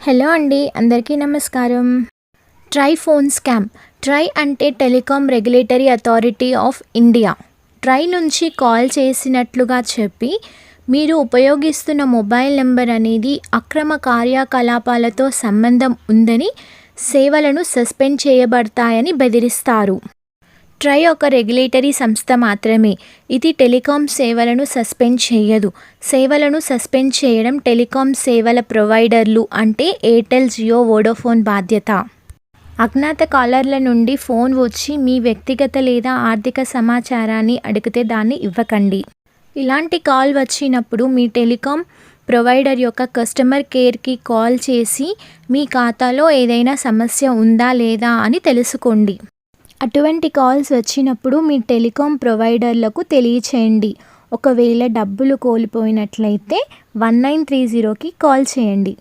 Hello అండి, అందరికీ నమస్కారం. Try phone scam. ట్రై అంటే telecom regulatory authority of India. Try నుంచి కాల్ చేసినట్లుగా చెప్పి మీరు ఉపయోగిస్తున్న మొబైల్ నెంబర్ అనేది అక్రమ కార్యకలాపాలతో సంబంధం ఉందని, సేవలను సస్పెండ్ చేయబడతాయని బెదిరిస్తారు. ట్రై ఒక రెగ్యులేటరీ సంస్థ మాత్రమే. ఇది టెలికాం సేవలను సస్పెండ్ చేయదు. సేవలను సస్పెండ్ చేయడం టెలికాం సేవల ప్రొవైడర్లు అంటే ఎయిర్టెల్, జియో, వోడాఫోన్ బాధ్యత. అజ్ఞాత కాలర్ల నుండి ఫోన్ వచ్చి మీ వ్యక్తిగత లేదా ఆర్థిక సమాచారాన్ని అడిగితే దాన్ని ఇవ్వకండి. ఇలాంటి కాల్ వచ్చినప్పుడు మీ టెలికాం ప్రొవైడర్ యొక్క కస్టమర్ కేర్కి కాల్ చేసి మీ ఖాతాలో ఏదైనా సమస్య ఉందా లేదా అని తెలుసుకోండి. అటువంటి కాల్స్ వచ్చినప్పుడు మీ టెలికాం ప్రొవైడర్లకు తెలియచేయండి. ఒకవేళ డబ్బులు కోల్పోయినట్లయితే 1930కి కాల్ చేయండి.